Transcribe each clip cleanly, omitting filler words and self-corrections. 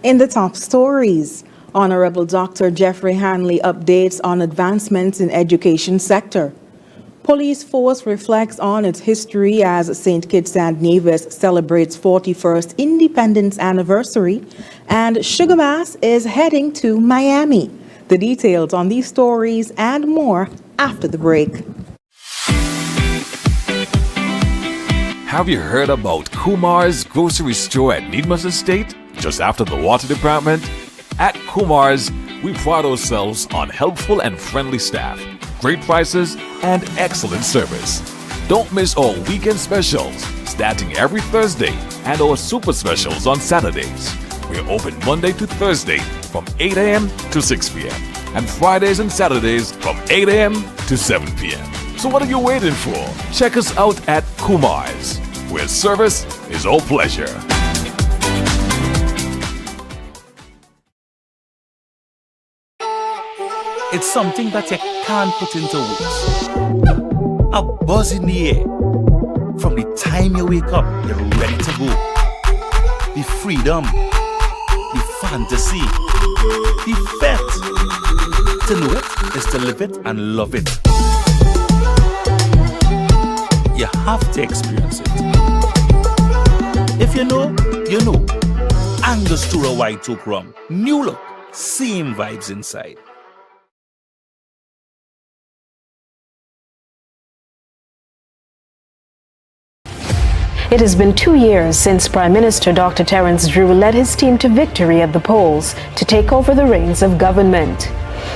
In the top stories, Honorable Dr. Jeffrey Hanley updates on advancements in education sector. Police force reflects on its history as St. Kitts and Nevis celebrates 41st Independence Anniversary, and Sugar Mass is heading to Miami. The details on these stories and more after the break. Have you heard about Kumar's grocery store at Needmos Estate, just after the water department? At Kumar's, we pride ourselves on helpful and friendly staff, great prices, and excellent service. Don't miss our weekend specials, starting every Thursday, and our super specials on Saturdays. We're open Monday to Thursday from 8 a.m. to 6 p.m. and Fridays and Saturdays from 8 a.m. to 7 p.m. So what are you waiting for? Check us out at Kumar's, where service is our pleasure. It's something that you can't put into words. A buzz in the air. From the time you wake up, you're ready to go. The freedom, the fantasy, the fete. To know it is to live it and love it. You have to experience it. If you know, you know. Angostura White Oak Rum. New look, same vibes inside. It has been 2 years since Prime Minister Dr. Terence Drew led his team to victory at the polls to take over the reins of government.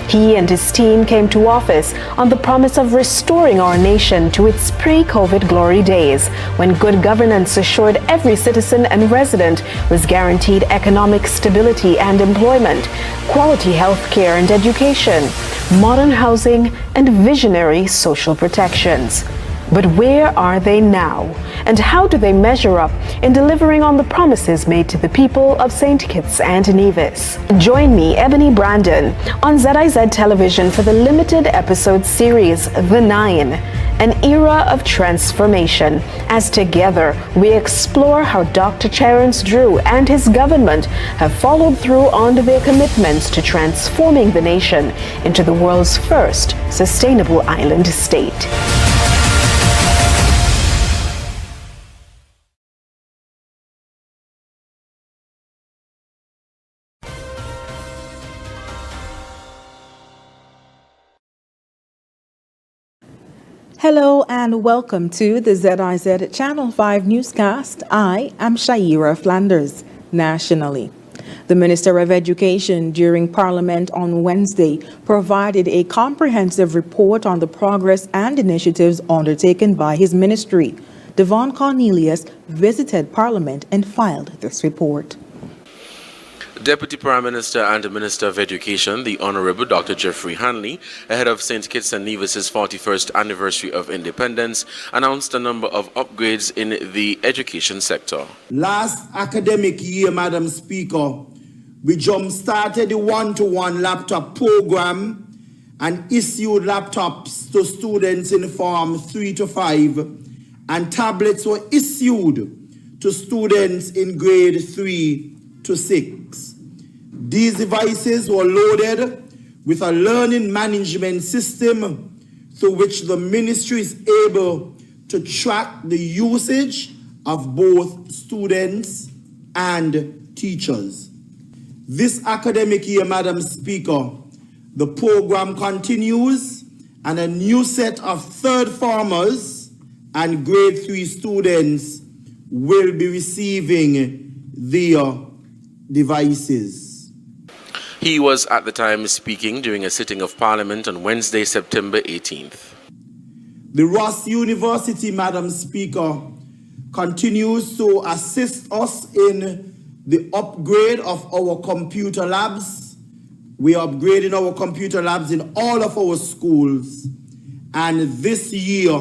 He and his team came to office on the promise of restoring our nation to its pre-COVID glory days, when good governance assured every citizen and resident was guaranteed economic stability and employment, quality health care and education, modern housing, and visionary social protections. But where are they now? And how do they measure up in delivering on the promises made to the people of St. Kitts and Nevis? Join me, Ebony Brandon, on ZIZ television for the limited episode series, The Nine, an era of transformation, as together we explore how Dr. Terence Drew and his government have followed through on their commitments to transforming the nation into the world's first sustainable island state. Hello and welcome to the ZIZ Channel 5 Newscast. I am Shaira Flanders, nationally. The Minister of Education during Parliament on Wednesday provided a comprehensive report on the progress and initiatives undertaken by his ministry. Devon Cornelius visited Parliament and filed this report. Deputy Prime Minister and Minister of Education, the Honorable Dr. Jeffrey Hanley, ahead of St. Kitts and Nevis' 41st anniversary of independence, announced a number of upgrades in the education sector. Last academic year, Madam Speaker, we jump-started the one-to-one laptop program and issued laptops to students in Form 3 to 5, and tablets were issued to students in grade 3 to 6. These devices were loaded with a learning management system through which the ministry is able to track the usage of both students and teachers. This academic year, Madam Speaker, the program continues, and a new set of third formers and grade 3 students will be receiving their devices. He was at the time speaking during a sitting of Parliament on Wednesday, September 18th. The Ross University, Madam Speaker, continues to assist us in the upgrade of our computer labs. We are upgrading our computer labs in all of our schools. And this year,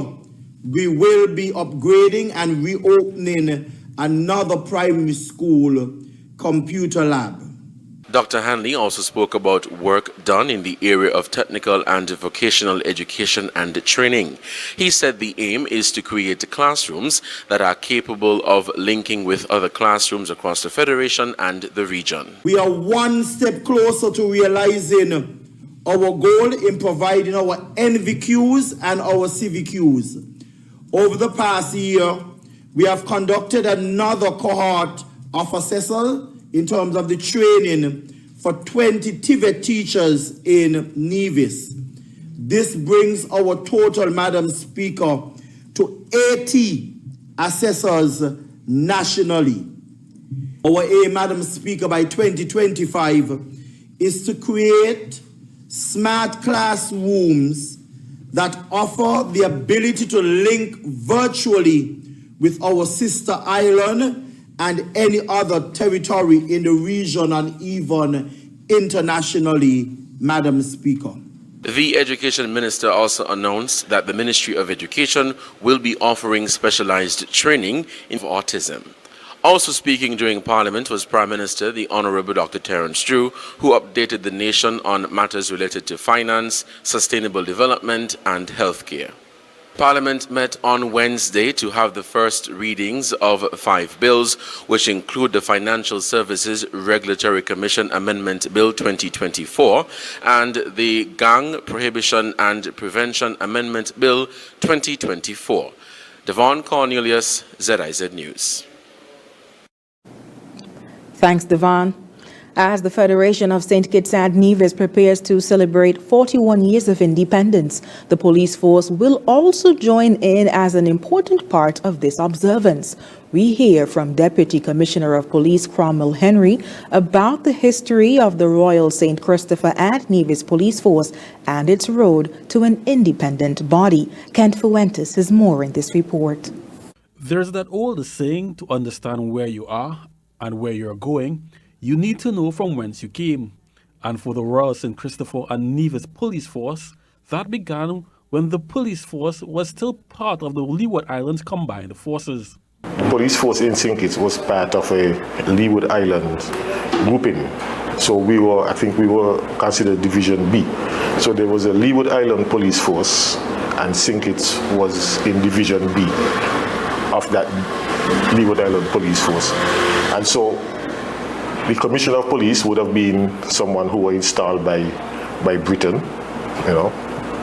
we will be upgrading and reopening another primary school computer lab. Dr. Hanley also spoke about work done in the area of technical and vocational education and training. He said the aim is to create classrooms that are capable of linking with other classrooms across the Federation and the region. We are one step closer to realizing our goal in providing our NVQs and our CVQs. Over the past year, we have conducted another cohort of assessors in terms of the training for 20 TVET teachers in Nevis. This brings our total, Madam Speaker, to 80 assessors nationally. Our aim, Madam Speaker, by 2025 is to create smart classrooms that offer the ability to link virtually with our sister island and any other territory in the region and even internationally, Madam Speaker. The Education Minister also announced that the Ministry of Education will be offering specialized training in autism. Also speaking during Parliament was Prime Minister, the Honorable Dr. Terence Drew, who updated the nation on matters related to finance, sustainable development, and healthcare. Parliament met on Wednesday to have the first readings of 5 bills, which include the Financial Services Regulatory Commission Amendment Bill 2024 and the Gang Prohibition and Prevention Amendment Bill 2024. Devon Cornelius, ZIZ News. Thanks, Devon. As the Federation of St. Kitts and Nevis prepares to celebrate 41 years of independence, the police force will also join in as an important part of this observance. We hear from Deputy Commissioner of Police Cromwell Henry about the history of the Royal St. Christopher and Nevis Police Force and its road to an independent body. Kent Fuentes has more in this report. There's that old saying, to understand where you are and where you're going, you need to know from whence you came. And for the Royal St. Christopher and Nevis Police Force, that began when the police force was still part of the Leeward Islands Combined Forces. Police force in St. Kitts was part of a Leeward Island grouping. So I think we were considered Division B. So there was a Leeward Island Police Force and St. Kitts was in Division B of that Leeward Island Police Force. And so the Commissioner of Police would have been someone who was installed by Britain,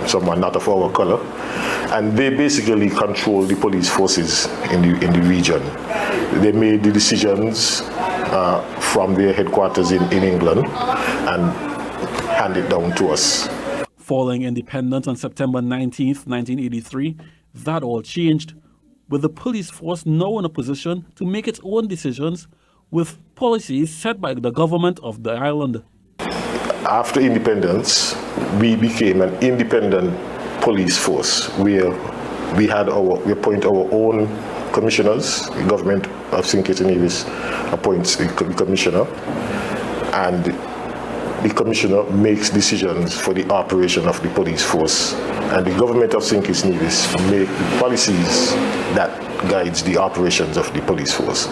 someone not of our color, and they basically control the police forces in the region. They made the decisions from their headquarters in England and handed down to us. Following independence on September 19th, 1983, that all changed, with the police force now in a position to make its own decisions with policies set by the government of the island. After independence, we became an independent police force where we appoint our own commissioners. The government of St. Kitts and Nevis appoints the commissioner, and the commissioner makes decisions for the operation of the police force, and the government of St. Kitts and Nevis make the policies that guides the operations of the police force.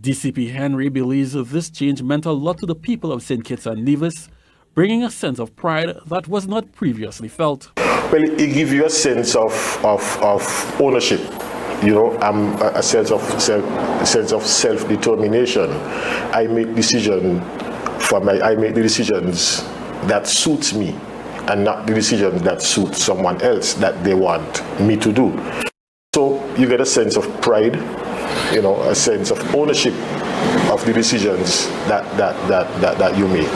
DCP Henry believes this change meant a lot to the people of St. Kitts and Nevis, bringing a sense of pride that was not previously felt. Well, it gives you a sense of ownership, a sense of self-determination. I make decisions that suits me, and not the decisions that suit someone else that they want me to do. So you get a sense of pride, a sense of ownership of the decisions that you make.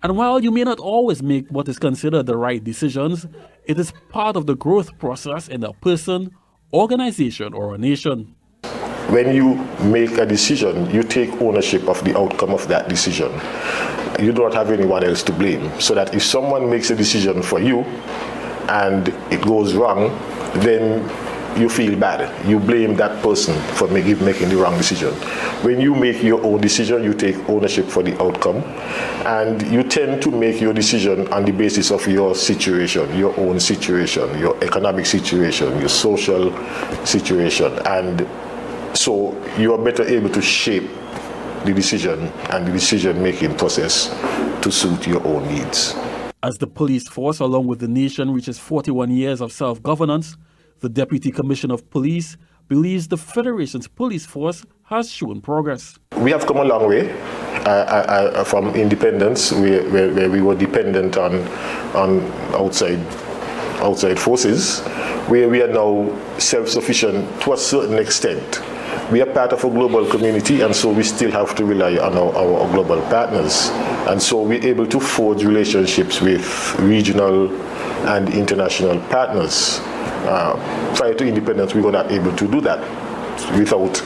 And while you may not always make what is considered the right decisions, it is part of the growth process in a person, organization, or a nation. When you make a decision, you take ownership of the outcome of that decision. You don't have anyone else to blame. So that if someone makes a decision for you and it goes wrong, then you feel bad. You blame that person for making the wrong decision. When you make your own decision, you take ownership for the outcome, and you tend to make your decision on the basis of your situation, your own situation, your economic situation, your social situation, and so you are better able to shape the decision and the decision-making process to suit your own needs. As the police force, along with the nation, reaches 41 years of self-governance, the Deputy Commissioner of Police believes the Federation's police force has shown progress. We have come a long way from independence, where we were dependent on outside forces, where we are now self-sufficient to a certain extent. We are part of a global community, and so we still have to rely on our global partners. And so we're able to forge relationships with regional and international partners. Prior to independence, we were not able to do that without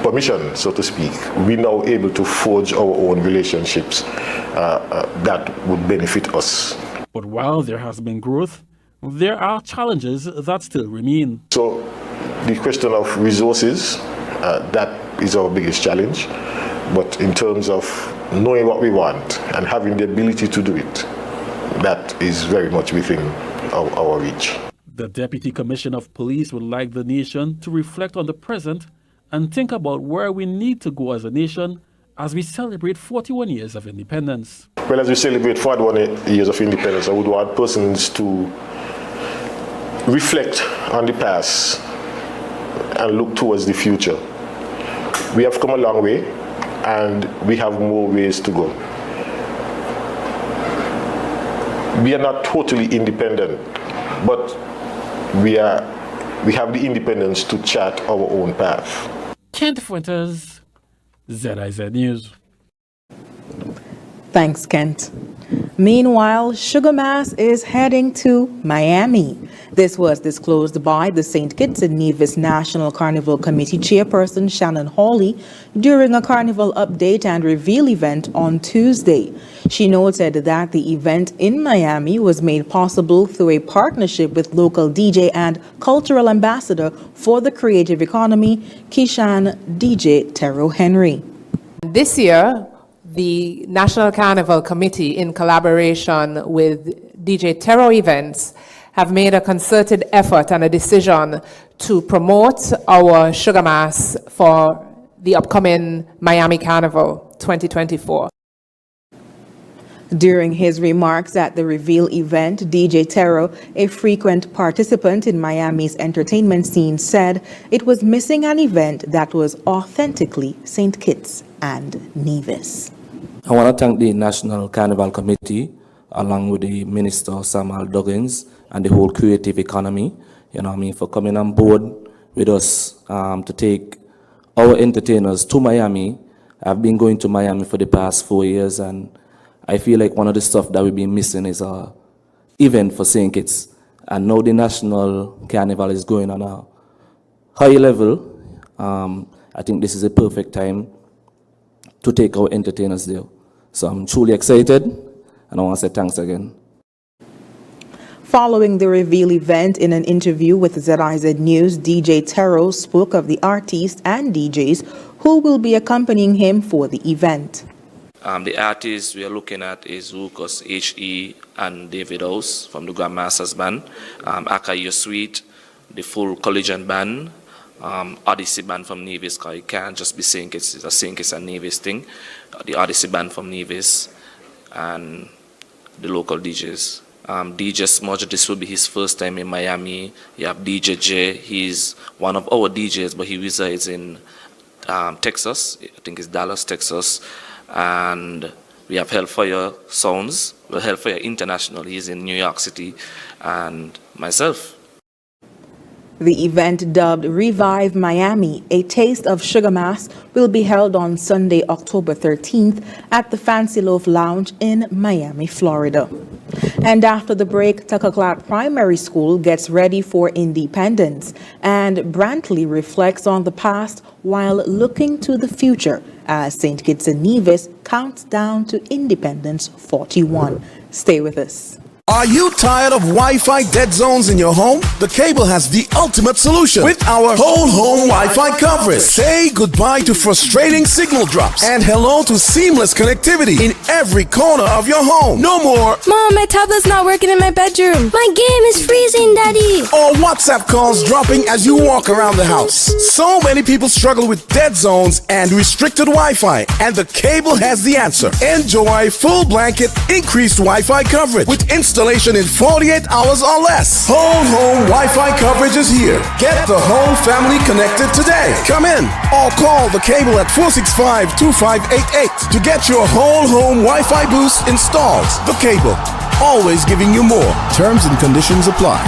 permission, so to speak. We're now able to forge our own relationships that would benefit us. But while there has been growth, there are challenges that still remain. So the question of resources, that is our biggest challenge. But in terms of knowing what we want and having the ability to do it, that is very much within our reach. The Deputy Commissioner of Police would like the nation to reflect on the present and think about where we need to go as a nation as we celebrate 41 years of independence. Well, as we celebrate 41 years of independence, I would want persons to reflect on the past and look towards the future. We have come a long way, and we have more ways to go. We are not totally independent, but we have the independence to chart our own path. Kent Fuentes, ZIZ News. Thanks, Kent. Meanwhile, Sugar Mass is heading to Miami. This was disclosed by the St. Kitts and Nevis National Carnival Committee Chairperson Shannon Hawley during a carnival update and reveal event on Tuesday. She noted that the event in Miami was made possible through a partnership with local DJ and cultural ambassador for the creative economy, Kishan DJ Tero Henry. This year, the National Carnival Committee, in collaboration with DJ Tero Events, have made a concerted effort and a decision to promote our Sugar Mass for the upcoming Miami Carnival 2024. During his remarks at the reveal event, DJ Tero, a frequent participant in Miami's entertainment scene, said it was missing an event that was authentically St. Kitts and Nevis. I want to thank the National Carnival Committee, along with the Minister Samuel Duggins and the whole creative economy, for coming on board with us to take our entertainers to Miami. I've been going to Miami for the past 4 years, and I feel like one of the stuff that we've been missing is an event for St. Kitts. And now the National Carnival is going on a high level. I think this is a perfect time to take our entertainers there. So I'm truly excited, and I want to say thanks again. Following the reveal event, in an interview with ZIZ News, DJ Tero spoke of the artists and DJs who will be accompanying him for the event. The artists we are looking at is Lucas H.E. and David House from the Grandmasters Band, Akayo Suite, the full Collegian Band, Odyssey Band from Nevis, because it can't just be St. Kitts, it's a St. Kitts and Nevis thing. The Odyssey Band from Nevis, and the local DJs. DJ Smudge, this will be his first time in Miami. You have DJ J, he's one of our DJs, but he resides in Texas, I think it's Dallas, Texas. And we have Hellfire Sounds, well, Hellfire International, he's in New York City, and myself. The event, dubbed Revive Miami, A Taste of Sugar Mass, will be held on Sunday, October 13th at the Fancy Loaf Lounge in Miami, Florida. And after the break, Tucker Clark Primary School gets ready for independence, and Brantley reflects on the past while looking to the future as St. Kitts and Nevis counts down to Independence 41. Stay with us. Are you tired of Wi-Fi dead zones in your home? The Cable has the ultimate solution with our whole home Wi-Fi coverage. Say goodbye to frustrating signal drops and hello to seamless connectivity in every corner of your home. No more Mom, my tablet's not working in my bedroom. My game is freezing, Daddy. or WhatsApp calls dropping as you walk around the house. So many people struggle with dead zones and restricted Wi-Fi, and the Cable has the answer. Enjoy full blanket increased Wi-Fi coverage with installation in 48 hours or less. Whole home Wi-Fi coverage is here. Get the whole family connected today. Come in or call the Cable at 465-2588 to get your whole home Wi-Fi boost installed. The Cable, always giving you more. Terms and conditions apply.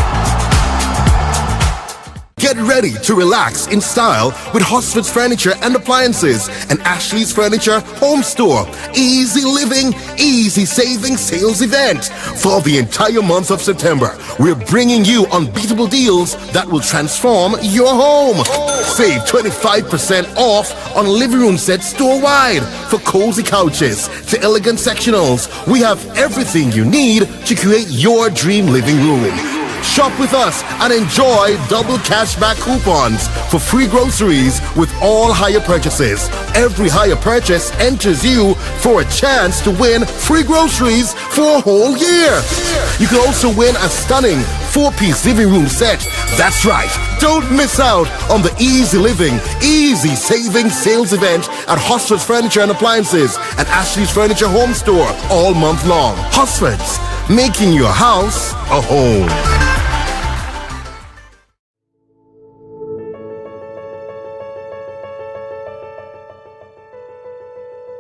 Get ready to relax in style with Hosford's Furniture and Appliances and Ashley's Furniture Home Store. Easy living, easy saving sales event. For the entire month of September, we're bringing you unbeatable deals that will transform your home. Save 25% off on living room sets store-wide. For cozy couches to elegant sectionals, we have everything you need to create your dream living room. Shop with us and enjoy double cashback coupons for free groceries with all higher purchases. Every higher purchase enters you for a chance to win free groceries for a whole year. You can also win a stunning 4-piece living room set. That's right. Don't miss out on the Easy Living, Easy Saving sales event at Hosford's Furniture and Appliances and Ashley's Furniture Home Store all month long. Hosford's, making your house a home.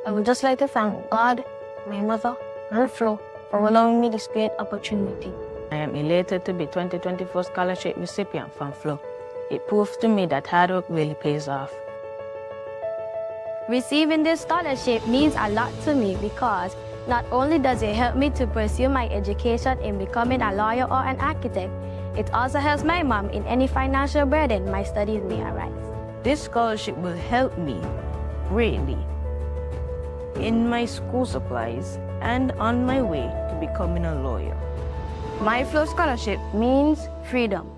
I would just like to thank God, my mother, and Flo for allowing me this great opportunity. I am elated to be 2024 scholarship recipient from Flo. It proves to me that hard work really pays off. Receiving this scholarship means a lot to me because not only does it help me to pursue my education in becoming a lawyer or an architect, it also helps my mom in any financial burden my studies may arise. This scholarship will help me greatly in my school supplies and on my way to becoming a lawyer. My Flow scholarship means freedom.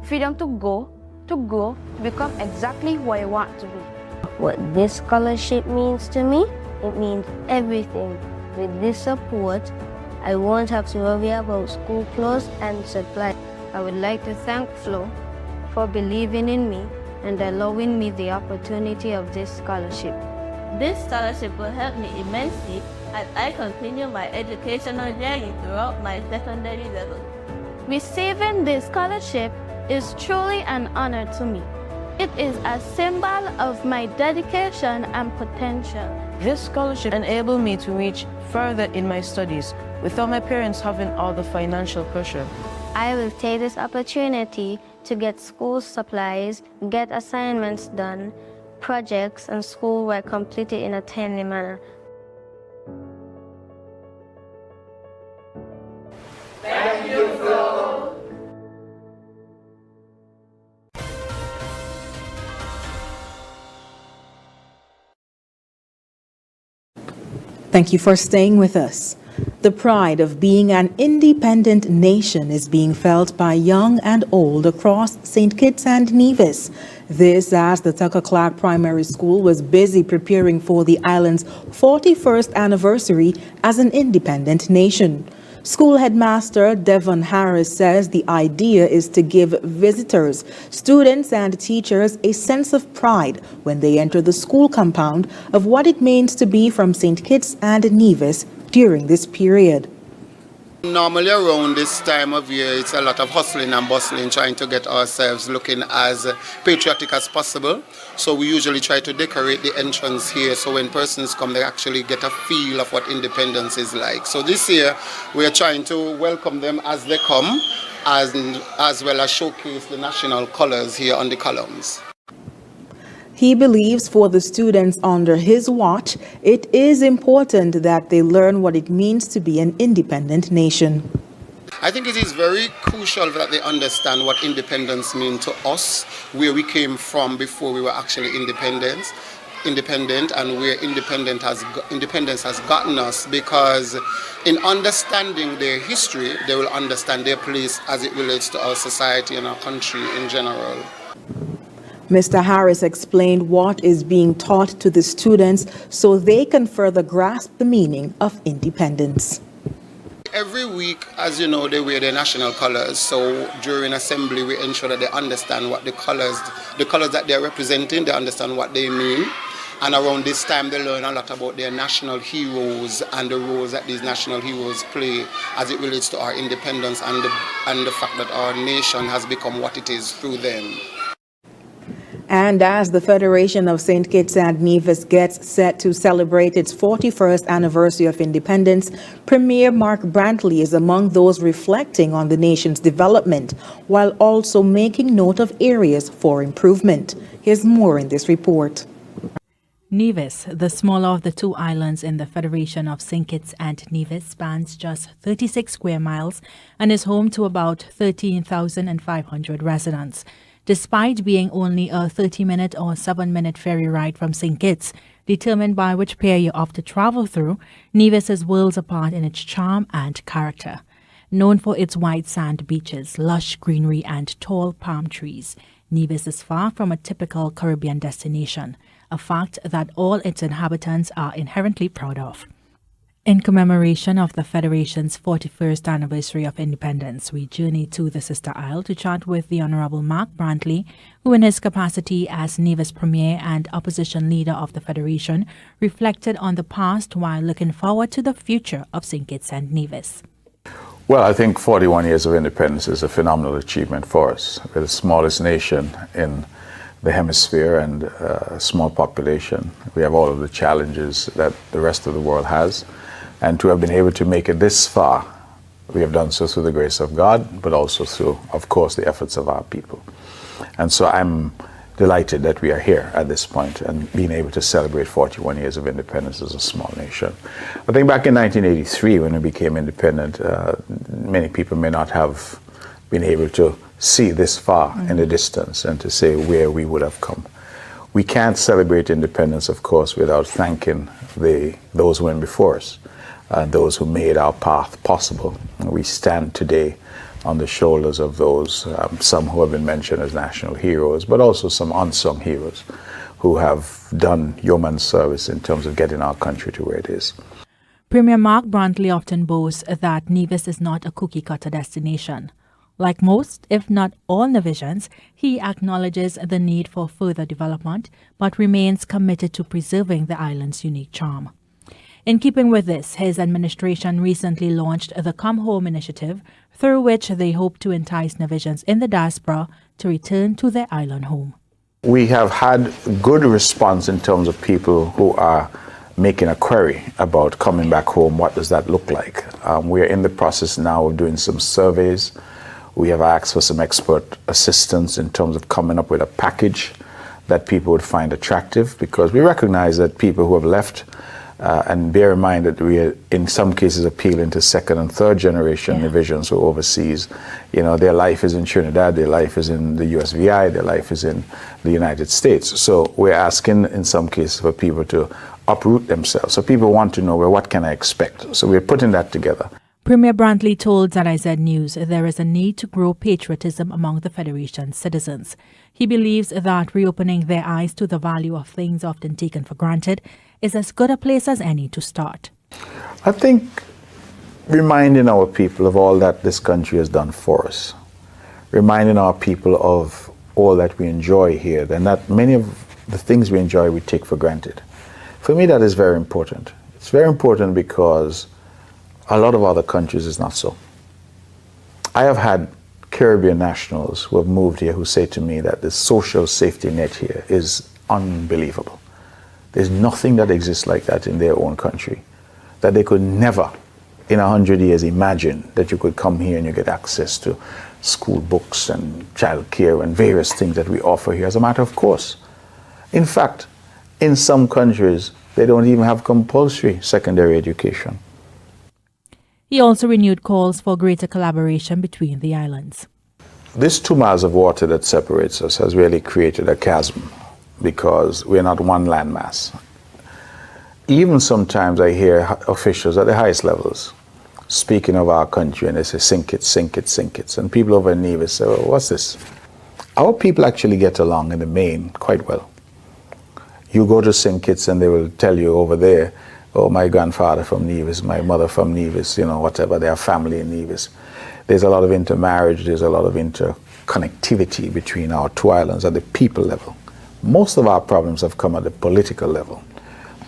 Freedom to go, to grow, to become exactly who I want to be. What this scholarship means to me, it means everything. With this support, I won't have to worry about school clothes and supplies. I would like to thank Flo for believing in me and allowing me the opportunity of this scholarship. This scholarship will help me immensely as I continue my educational journey throughout my secondary level. Receiving this scholarship is truly an honor to me. It is a symbol of my dedication and potential. This scholarship enabled me to reach further in my studies without my parents having all the financial pressure. I will take this opportunity to get school supplies, get assignments done, projects and schoolwork completed in a timely manner. Thank you, Flo. Thank you for staying with us. The pride of being an independent nation is being felt by young and old across St. Kitts and Nevis. This as the Tucker Clark Primary School was busy preparing for the island's 41st anniversary as an independent nation. School headmaster Devon Harris says the idea is to give visitors, students and teachers a sense of pride when they enter the school compound of what it means to be from St. Kitts and Nevis during this period. Normally around this time of year, it's a lot of hustling and bustling, trying to get ourselves looking as patriotic as possible. So we usually try to decorate the entrance here so when persons come, they actually get a feel of what independence is like. So this year, we are trying to welcome them as they come, as well as showcase the national colors here on the columns. He believes for the students under his watch, it is important that they learn what it means to be an independent nation. I think it is very crucial that they understand what independence means to us, where we came from before we were actually independent. independent and where independence has gotten us, because in understanding their history, they will understand their place as it relates to our society and our country in general. Mr. Harris explained what is being taught to the students so they can further grasp the meaning of independence. Every week, as you know, they wear their national colors. So during assembly, we ensure that they understand what the colors that they're representing, they understand what they mean. And around this time, they learn a lot about their national heroes and the roles that these national heroes play as it relates to our independence and the fact that our nation has become what it is through them. And as the Federation of St. Kitts and Nevis gets set to celebrate its 41st anniversary of independence, Premier Mark Brantley is among those reflecting on the nation's development while also making note of areas for improvement. Here's more in this report. Nevis, the smaller of the two islands in the Federation of St. Kitts and Nevis, spans just 36 square miles and is home to about 13,500 residents. Despite being only a 30-minute or 7-minute ferry ride from St. Kitts, determined by which pier you opt to travel through, Nevis is worlds apart in its charm and character. Known for its white sand beaches, lush greenery and tall palm trees, Nevis is far from a typical Caribbean destination, a fact that all its inhabitants are inherently proud of. In commemoration of the Federation's 41st anniversary of independence, we journey to the Sister Isle to chat with the Honourable Mark Brantley, who in his capacity as Nevis Premier and Opposition Leader of the Federation, reflected on the past while looking forward to the future of St. Kitts and Nevis. Well, I think 41 years of independence is a phenomenal achievement for us. We're the smallest nation in the hemisphere and a small population. We have all of the challenges that the rest of the world has. And to have been able to make it this far, we have done so through the grace of God, but also through, of course, the efforts of our people. And so I'm delighted that we are here at this point and being able to celebrate 41 years of independence as a small nation. I think back in 1983, when we became independent, many people may not have been able to see this far in the distance and to say where we would have come. We can't celebrate independence, of course, without thanking those who went before us. Those who made our path possible. We stand today on the shoulders of those, some who have been mentioned as national heroes, but also some unsung heroes who have done yeoman service in terms of getting our country to where it is. Premier Mark Brantley often boasts that Nevis is not a cookie-cutter destination. Like most, if not all Nevisians, he acknowledges the need for further development, but remains committed to preserving the island's unique charm. In keeping with this, his administration recently launched the Come Home initiative, through which they hope to entice Nevisians in the diaspora to return to their island home. We have had good response in terms of people who are making a query about coming back home. What does that look like? We are in the process now of doing some surveys. We have asked for some expert assistance in terms of coming up with a package that people would find attractive, because we recognize that people who have left and bear in mind that we are in some cases appealing to second and third generation Nevisians who are overseas. You know, their life is in Trinidad, their life is in the USVI, their life is in the United States. So we're asking in some cases for people to uproot themselves. So people want to know, well, what can I expect? So we're putting that together. Premier Brantley told ZIZ News there is a need to grow patriotism among the Federation's citizens. He believes that reopening their eyes to the value of things often taken for granted is as good a place as any to start. I think reminding our people of all that this country has done for us, reminding our people of all that we enjoy here, and that many of the things we enjoy we take for granted. For me, that is very important. It's very important because a lot of other countries is not so. I have had Caribbean nationals who have moved here who say to me that the social safety net here is unbelievable. There's nothing that exists like that in their own country, that they could never in 100 years imagine that you could come here and you get access to school books and childcare and various things that we offer here as a matter of course. In fact, in some countries, they don't even have compulsory secondary education. He also renewed calls for greater collaboration between the islands. This 2 miles of water that separates us has really created a chasm. because we're not one landmass. Even sometimes I hear officials at the highest levels speaking of our country, and they say, sink it, sink it, sink it. And people over in Nevis say, well, what's this? Our people actually get along in the main quite well. You go to St. Kitts and they will tell you over there, oh, my grandfather from Nevis, my mother from Nevis, you know, whatever, they have family in Nevis. There's a lot of intermarriage, there's a lot of interconnectivity between our two islands at the people level. Most of our problems have come at the political level.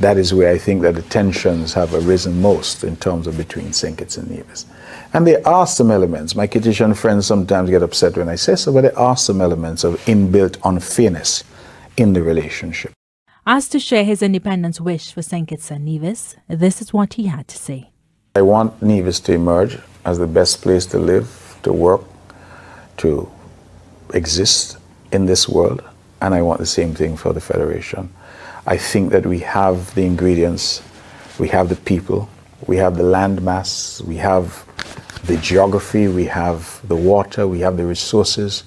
That is where I think that the tensions have arisen most in terms of between St. Kitts and Nevis. And there are some elements, my Kittitian friends sometimes get upset when I say so, but there are some elements of inbuilt unfairness in the relationship. Asked to share his independence wish for St. Kitts and Nevis, this is what he had to say. I want Nevis to emerge as the best place to live, to work, to exist in this world, and I want the same thing for the Federation. I think that we have the ingredients, we have the people, we have the land mass, we have the geography, we have the water, we have the resources,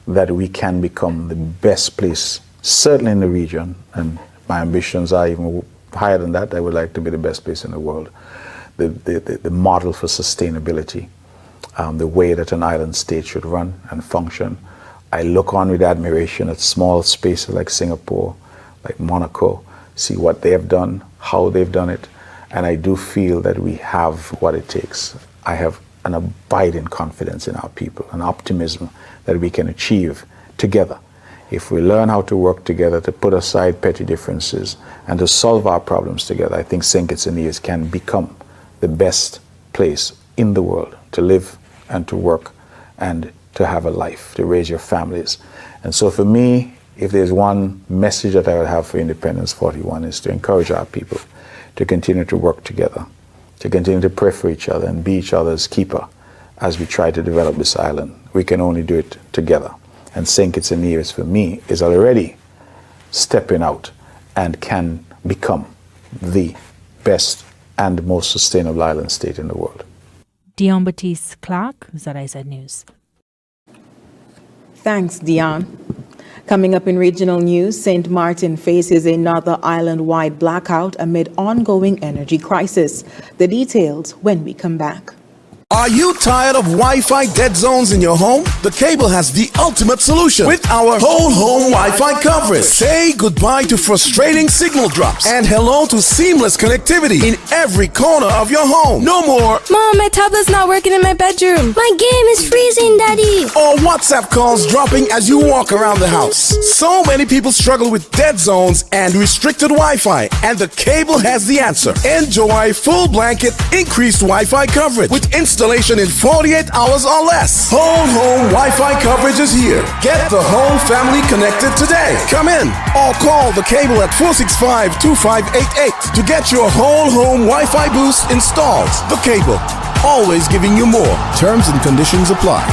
that we can become the best place, certainly in the region, and my ambitions are even higher than that. I would like to be the best place in the world. The model for sustainability, the way that an island state should run and function. I look on with admiration at small spaces like Singapore, like Monaco, see what they have done, how they've done it, and I do feel that we have what it takes. I have an abiding confidence in our people, an optimism that we can achieve together. If we learn how to work together, to put aside petty differences, and to solve our problems together, I think St. Kitts and Nevis can become the best place in the world to live and to work and to have a life, to raise your families. And so for me, if there's one message that I would have for Independence 41 is to encourage our people to continue to work together, to continue to pray for each other and be each other's keeper as we try to develop this island. We can only do it together. And St. Kitts and Nevis, for me, is already stepping out and can become the best and most sustainable island state in the world. Dion Batiste Clark, ZIZ News. Thanks, Dion. Coming up in regional news, St. Martin faces another island-wide blackout amid ongoing energy crisis. The details when we come back. Are you tired of Wi-Fi dead zones in your home? The Cable has the ultimate solution with our whole home Wi-Fi coverage. Say goodbye to frustrating signal drops and hello to seamless connectivity in every corner of your home. No more, Mom, my tablet's not working in my bedroom. My game is freezing, Daddy. Or WhatsApp calls dropping as you walk around the house. So many people struggle with dead zones and restricted Wi-Fi, and the Cable has the answer. Enjoy full blanket increased Wi-Fi coverage with installation in 48 hours or less. Whole home Wi-Fi coverage is here. Get the whole family connected today. Come in or call the Cable at 465-2588 to get your whole home Wi-Fi boost installed. The Cable, always giving you more. Terms and conditions apply.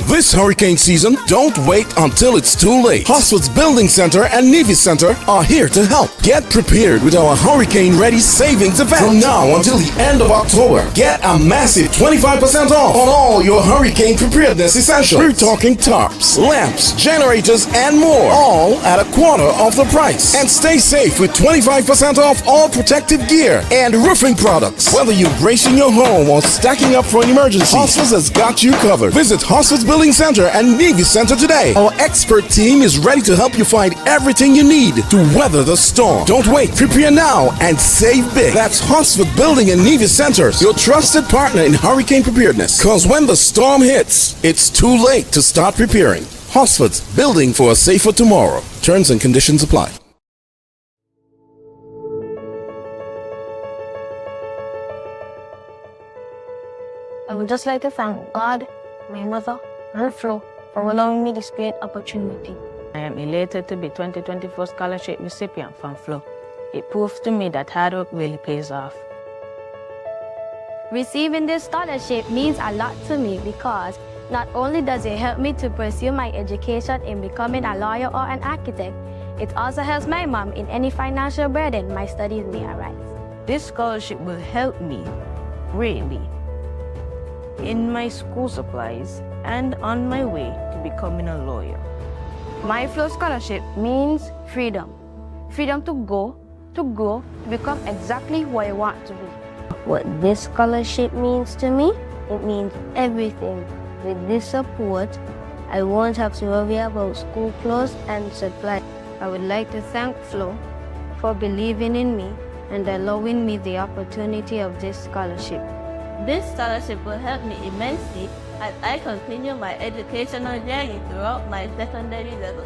This hurricane season, don't wait until it's too late. Hosford's Building Center and Nevis Center are here to help. Get prepared with our Hurricane Ready Savings event. From now until the end of October, get a massive 25% off on all your hurricane preparedness essentials. We're talking tarps, lamps, generators, and more, all at a quarter of the price. And stay safe with 25% off all protective gear and roofing products. Whether you're bracing your home or stacking up for an emergency, Hosford's has got you covered. Visit Hosford's Building Center and Nevis Center today. Our expert team is ready to help you find everything you need to weather the storm. Don't wait. Prepare now and save big. That's Hosford Building and Nevis Centers, your trusted partner in hurricane preparedness. Because when the storm hits, it's too late to start preparing. Hosford's Building for a safer tomorrow. Terms and conditions apply. I would just like to thank God, my mother, and Flo for allowing me this great opportunity. I am elated to be 2024 scholarship recipient from Flo. It proves to me that hard work really pays off. Receiving this scholarship means a lot to me because not only does it help me to pursue my education in becoming a lawyer or an architect, it also helps my mom in any financial burden my studies may arise. This scholarship will help me greatly in my school supplies and on my way to becoming a lawyer. My Flow Scholarship means freedom. Freedom to go, to grow, to become exactly who I want to be. What this scholarship means to me, it means everything. With this support, I won't have to worry about school clothes and supplies. I would like to thank Flo for believing in me and allowing me the opportunity of this scholarship. This scholarship will help me immensely as I continue my educational journey throughout my secondary level.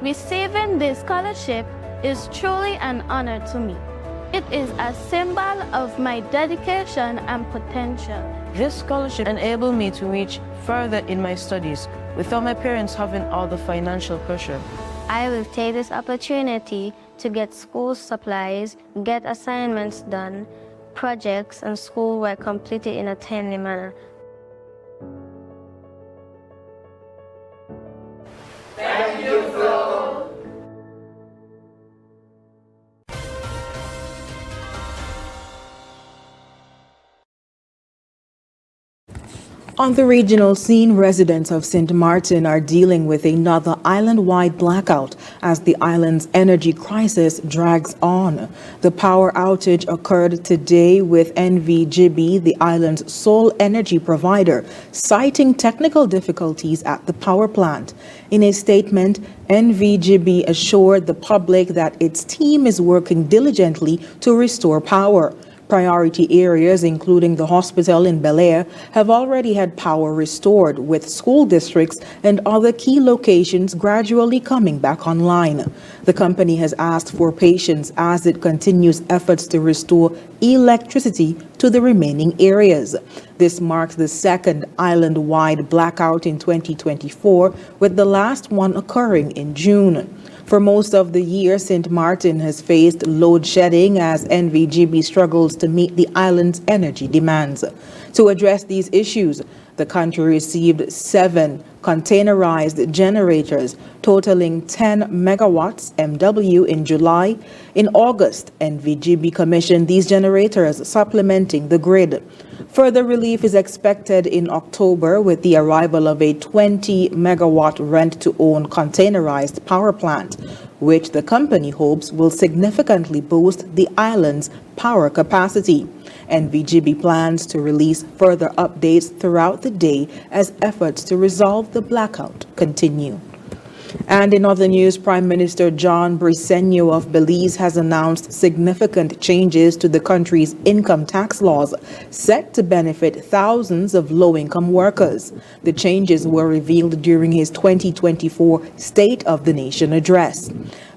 Receiving this scholarship is truly an honor to me. It is a symbol of my dedication and potential. This scholarship enabled me to reach further in my studies without my parents having all the financial pressure. I will take this opportunity to get school supplies, get assignments done, projects and schoolwork completed in a timely manner. Thank you, Flo. On the regional scene, residents of St. Martin are dealing with another island-wide blackout as the island's energy crisis drags on. The power outage occurred today with NVGB, the island's sole energy provider, citing technical difficulties at the power plant. In a statement, NVGB assured the public that its team is working diligently to restore power. Priority areas, including the hospital in Bel Air, have already had power restored, with school districts and other key locations gradually coming back online. The company has asked for patience as it continues efforts to restore electricity to the remaining areas. This marks the second island-wide blackout in 2024, with the last one occurring in June. For most of the year, St. Martin has faced load shedding as NVGB struggles to meet the island's energy demands. To address these issues, the country received 7 containerized generators totaling 10 megawatts MW in July. In August, NVGB commissioned these generators, supplementing the grid. Further relief is expected in October with the arrival of a 20 megawatt rent-to-own containerized power plant, which the company hopes will significantly boost the island's power capacity. NVGB plans to release further updates throughout the day as efforts to resolve the blackout continue. And in other news, Prime Minister John Briceño of Belize has announced significant changes to the country's income tax laws, set to benefit thousands of low-income workers. The changes were revealed during his 2024 State of the Nation address.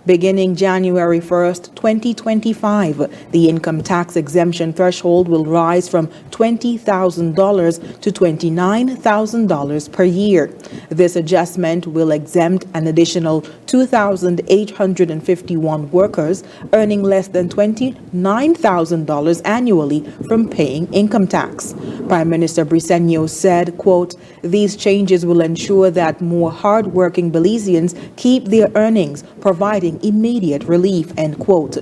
Beginning January 1st, 2025, the income tax exemption threshold will rise from $20,000 to $29,000 per year. This adjustment will exempt an additional 2,851 workers earning less than $29,000 annually from paying income tax. Prime Minister Briceño said, quote, "These changes will ensure that more hardworking Belizeans keep their earnings, providing immediate relief," end quote.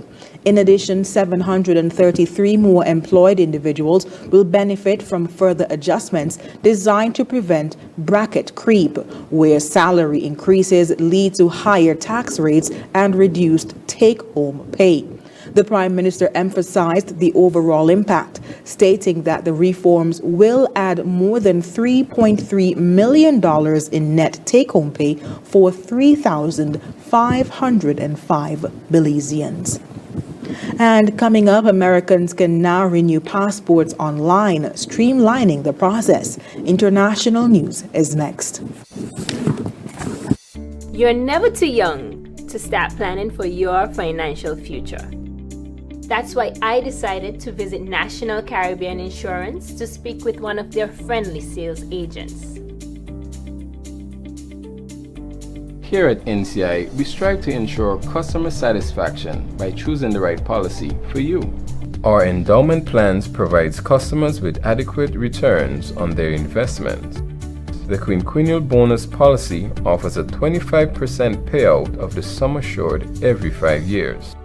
In addition, 733 more employed individuals will benefit from further adjustments designed to prevent bracket creep, where salary increases lead to higher tax rates and reduced take-home pay. The Prime Minister emphasized the overall impact, stating that the reforms will add more than $3.3 million in net take-home pay for 3,505 Belizeans. And coming up, Americans can now renew passports online, streamlining the process. International news is next. You're never too young to start planning for your financial future. That's why I decided to visit National Caribbean Insurance to speak with one of their friendly sales agents. Here at NCI, we strive to ensure customer satisfaction by choosing the right policy for you. Our endowment plans provides customers with adequate returns on their investment. The quinquennial bonus policy offers a 25% payout of the sum assured every 5 years.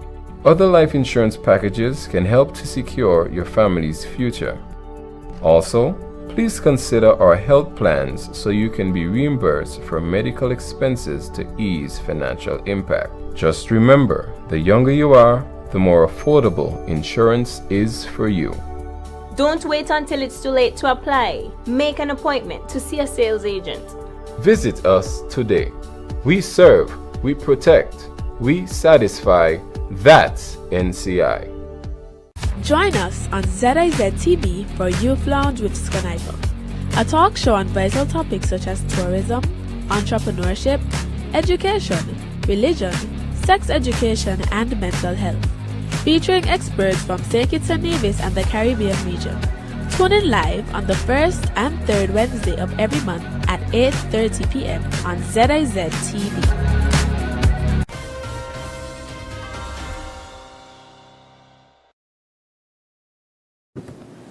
Other life insurance packages can help to secure your family's future. Also, Please consider our health plans so you can be reimbursed for medical expenses to ease financial impact. Just remember, the younger you are, the more affordable insurance is for you. Don't wait until it's too late to apply. Make an appointment to see a sales agent. Visit us today. We serve, we protect, we satisfy. That's NCI. Join us on ZIZ TV for Youth Lounge with Skaniper, a talk show on vital topics such as tourism, entrepreneurship, education, religion, sex education, and mental health, featuring experts from St. Kitts and Nevis and the Caribbean region. Tune in live on the first and third Wednesday of every month at 8:30 p.m. on ZIZ TV.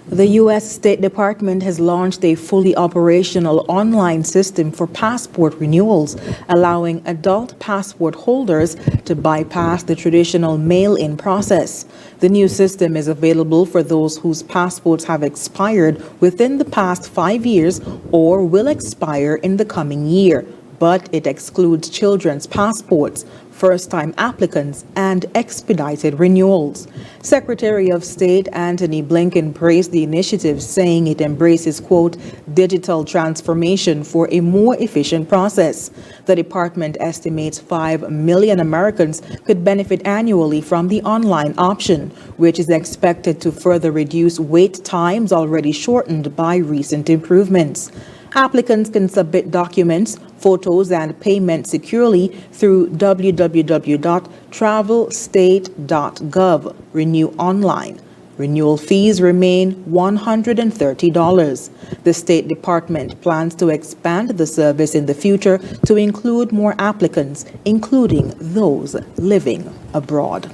The U.S. State Department has launched a fully operational online system for passport renewals, allowing adult passport holders to bypass the traditional mail-in process. The new system is available for those whose passports have expired within the past 5 years or will expire in the coming year, but it excludes children's passports, first-time applicants, and expedited renewals. Secretary of State Antony Blinken praised the initiative, saying it embraces, quote, digital transformation for a more efficient process. The department estimates 5 million Americans could benefit annually from the online option, which is expected to further reduce wait times already shortened by recent improvements. Applicants can submit documents, photos, and payment securely through www.travelstate.gov. Renew online. Renewal fees remain $130. The State Department plans to expand the service in the future to include more applicants, including those living abroad.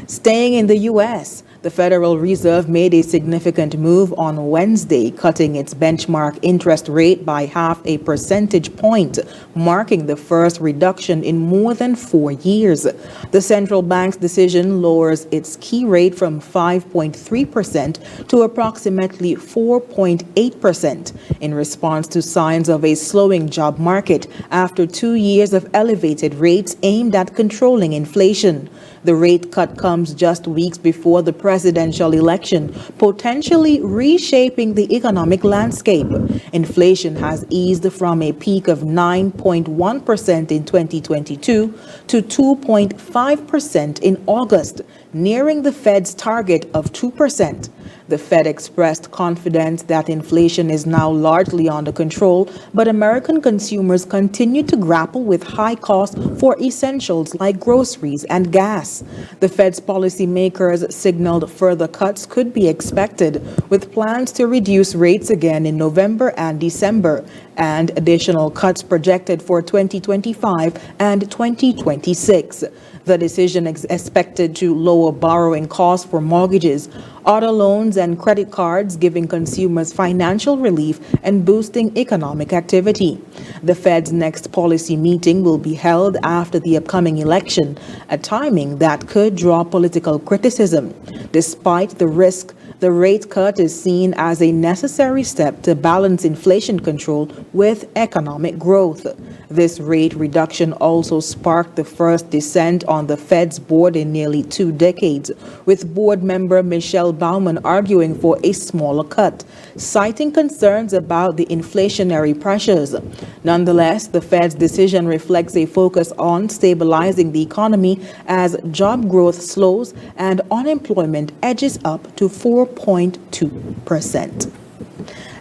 Staying in the U.S., the Federal Reserve made a significant move on Wednesday, cutting its benchmark interest rate by 0.5 percentage point, marking the first reduction in more than 4 years. The central bank's decision lowers its key rate from 5.3% to approximately 4.8% in response to signs of a slowing job market after 2 years of elevated rates aimed at controlling inflation. The rate cut comes just weeks before the presidential election, potentially reshaping the economic landscape. Inflation has eased from a peak of 9.1% in 2022 to 2.5% in August, nearing the Fed's target of 2%. The Fed expressed confidence that inflation is now largely under control, but American consumers continue to grapple with high costs for essentials like groceries and gas. The Fed's policymakers signaled further cuts could be expected, with plans to reduce rates again in November and December, and additional cuts projected for 2025 and 2026. The decision is expected to lower borrowing costs for mortgages, auto loans, and credit cards, giving consumers financial relief and boosting economic activity. The Fed's next policy meeting will be held after the upcoming election, a timing that could draw political criticism. Despite the risk, the rate cut is seen as a necessary step to balance inflation control with economic growth. This rate reduction also sparked the first dissent on the Fed's board in nearly 2 decades, with board member Michelle Baumann arguing for a smaller cut, citing concerns about the inflationary pressures. Nonetheless, the Fed's decision reflects a focus on stabilizing the economy as job growth slows and unemployment edges up to 4.2%.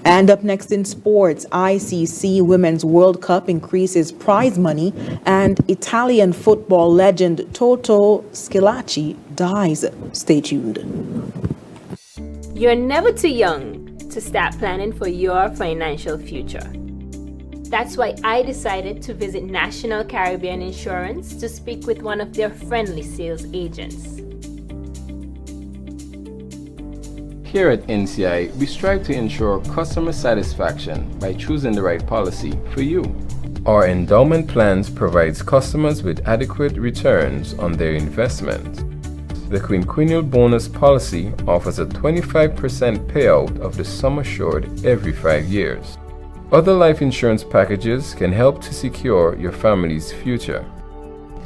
And up next in sports, ICC Women's World Cup increases prize money, and Italian football legend Toto Schillaci dies. Stay tuned. You're never too young to start planning for your financial future. That's why I decided to visit National Caribbean Insurance to speak with one of their friendly sales agents. Here at NCI, we strive to ensure customer satisfaction by choosing the right policy for you. Our endowment plans provides customers with adequate returns on their investment. the quinquennial bonus policy offers a 25% payout of the sum assured every 5 years. Other life insurance packages can help to secure your family's future.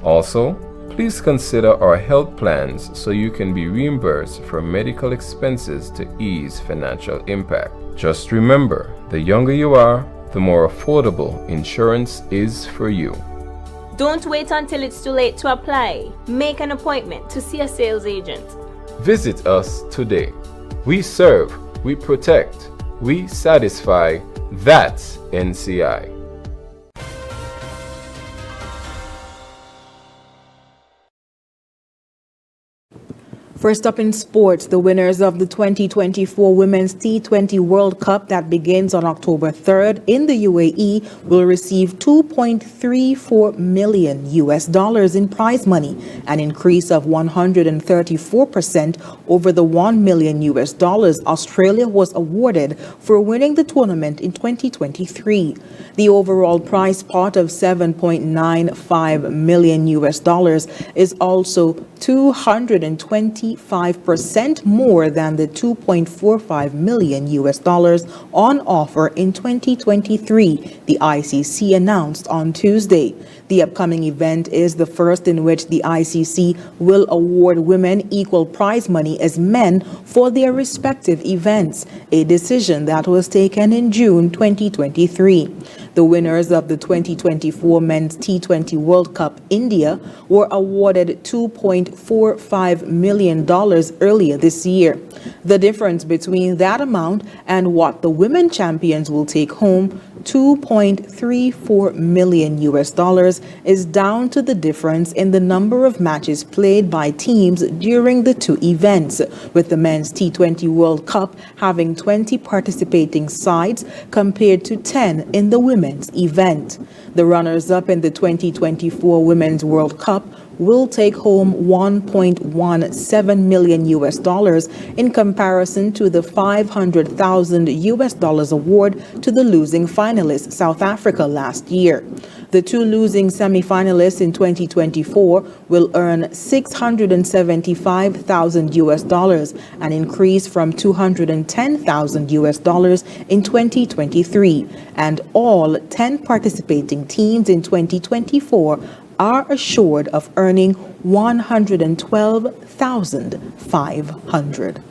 Also, please consider our health plans so you can be reimbursed for medical expenses to ease financial impact. Just remember, the younger you are, the more affordable insurance is for you. Don't wait until it's too late to apply. Make an appointment to see a sales agent. Visit us today. We serve, we protect, we satisfy. That's NCI. First up in sports, the winners of the 2024 Women's T20 World Cup that begins on October 3rd in the UAE will receive $2.34 million in prize money, an increase of 134% over the $1 million Australia was awarded for winning the tournament in 2023. The overall prize pot of $7.95 million is also 225% more than the $2.45 million on offer in 2023, the ICC announced on Tuesday. The upcoming event is the first in which the ICC will award women equal prize money as men for their respective events, a decision that was taken in June 2023. The winners of the 2024 Men's T20 World Cup India were awarded $2.45 million earlier this year. The difference between that amount and what the women champions will take home, $2.34 million, is down to the difference in the number of matches played by teams during the two events, with the Men's T20 World Cup having 20 participating sides compared to 10 in the women's event. The runners-up in the 2024 Women's World Cup will take home $1.17 million in comparison to the $500,000 award to the losing finalist, South Africa, last year. The two losing semi-finalists in 2024 will earn $675,000, an increase from $210,000 in 2023, and all 10 participating teams in 2024 are assured of earning $112,500.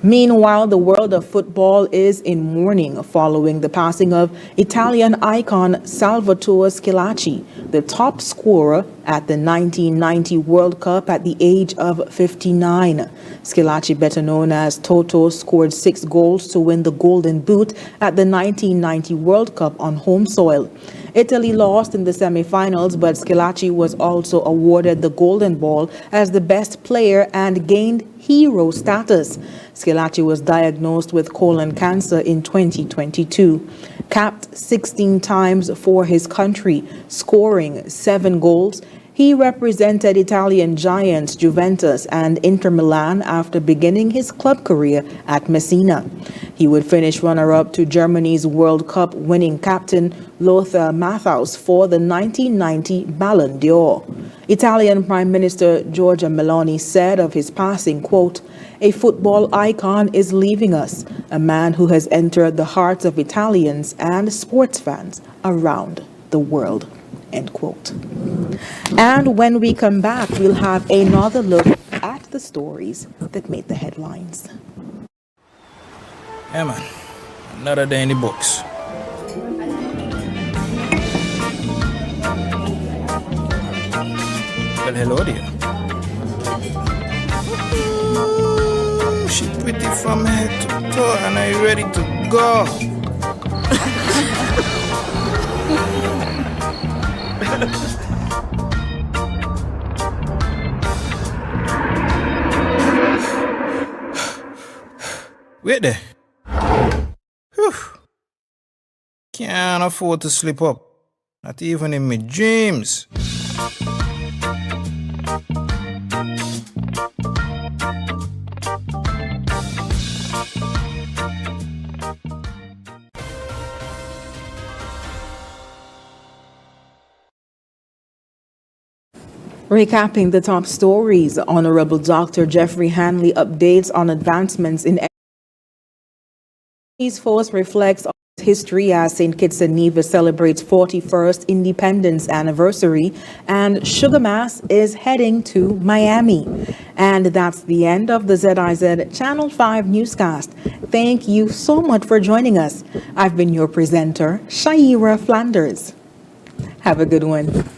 Meanwhile, the world of football is in mourning following the passing of Italian icon Salvatore Schillaci, the top scorer at the 1990 World Cup at the age of 59. Schillaci, better known as Toto, scored 6 goals to win the Golden Boot at the 1990 World Cup on home soil. Italy lost in the semi-finals, but Schillaci was also awarded the Golden Ball as the best player and gained hero status. Schillaci was diagnosed with colon cancer in 2022. Capped 16 times for his country, scoring 7 goals, he represented Italian giants Juventus and Inter Milan after beginning his club career at Messina. He would finish runner-up to Germany's World Cup winning captain Lothar Matthaus for the 1990 Ballon d'Or. Italian Prime Minister Giorgia Meloni said of his passing, quote, "A football icon is leaving us, a man who has entered the hearts of Italians and sports fans around the world," end quote. And when we come back, we'll have another look at the stories that made the headlines. Yeah, man. Another day in the books. Well, hello there. Ooh, she pretty from head to toe, and are you ready to go? Wait there. Whew. Can't afford to slip up. Not even in my dreams. Recapping the top stories, Honorable Dr. Jeffrey Hanley updates on advancements in Police Force reflects on history as St. Kitts and Nevis celebrates 41st Independence Anniversary, and Sugar Mass is heading to Miami. And that's the end of the ZIZ Channel 5 newscast. Thank you so much for joining us. I've been your presenter, Shaira Flanders. Have a good one.